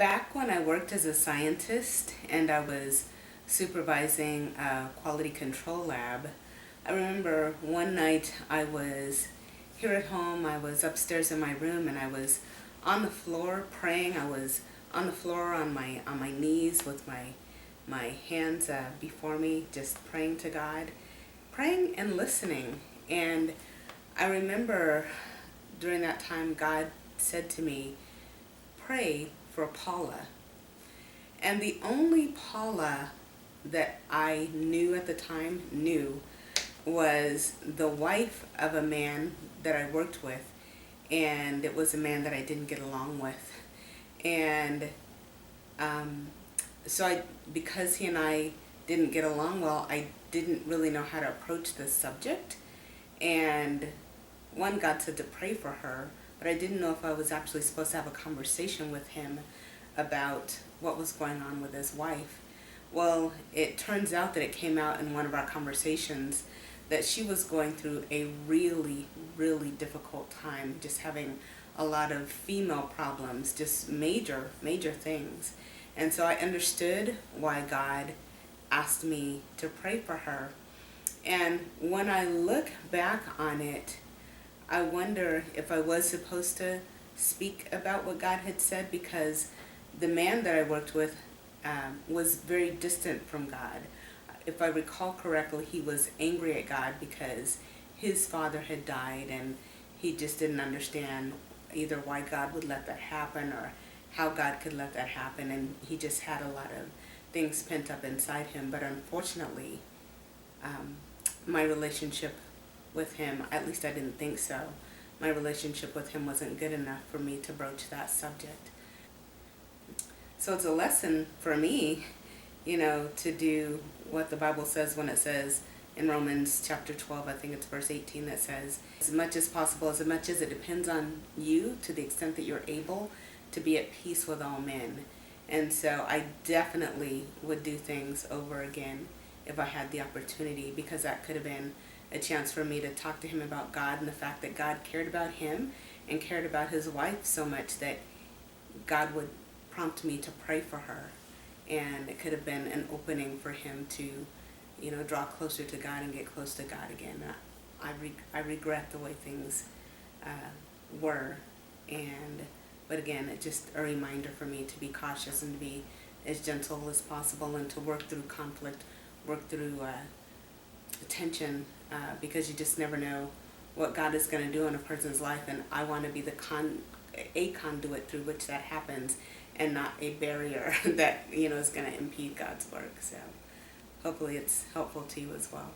Back when I worked as a scientist and I was supervising a quality control lab, I remember one night I was here at home. I was upstairs in my room and I was on the floor praying. I was on the floor on my knees with my hands before me, just praying to God, praying and listening. And I remember during that time God said to me, pray for Paula. And the only Paula that I knew at the time was the wife of a man that I worked with, and it was a man that I didn't get along with. And because he and I didn't get along well, I didn't really know how to approach this subject. And one, God said to pray for her, but I didn't know if I was actually supposed to have a conversation with him about what was going on with his wife. Well, it turns out that it came out in one of our conversations that she was going through a really, really difficult time, just having a lot of female problems, just major, major things. And so I understood why God asked me to pray for her. And when I look back on it, I wonder if I was supposed to speak about what God had said, because the man that I worked with was very distant from God. If I recall correctly, he was angry at God because his father had died, and he just didn't understand either why God would let that happen or how God could let that happen, and he just had a lot of things pent up inside him. But unfortunately, my relationship with him, at least I didn't think so, my relationship with him wasn't good enough for me to broach that subject. So it's a lesson for me, to do what the Bible says when it says in Romans chapter 12, I think it's verse 18, that says, as much as possible, as much as it depends on you, to the extent that you're able, to be at peace with all men. And so I definitely would do things over again if I had the opportunity, because that could have been a chance for me to talk to him about God and the fact that God cared about him and cared about his wife so much that God would prompt me to pray for her. And it could have been an opening for him to, draw closer to God and get close to God again. I regret the way things were. But again, it's just a reminder for me to be cautious and to be as gentle as possible and to work through conflict, work through tension, because you just never know what God is going to do in a person's life, and I want to be a conduit through which that happens, and not a barrier that is going to impede God's work. So hopefully it's helpful to you as well.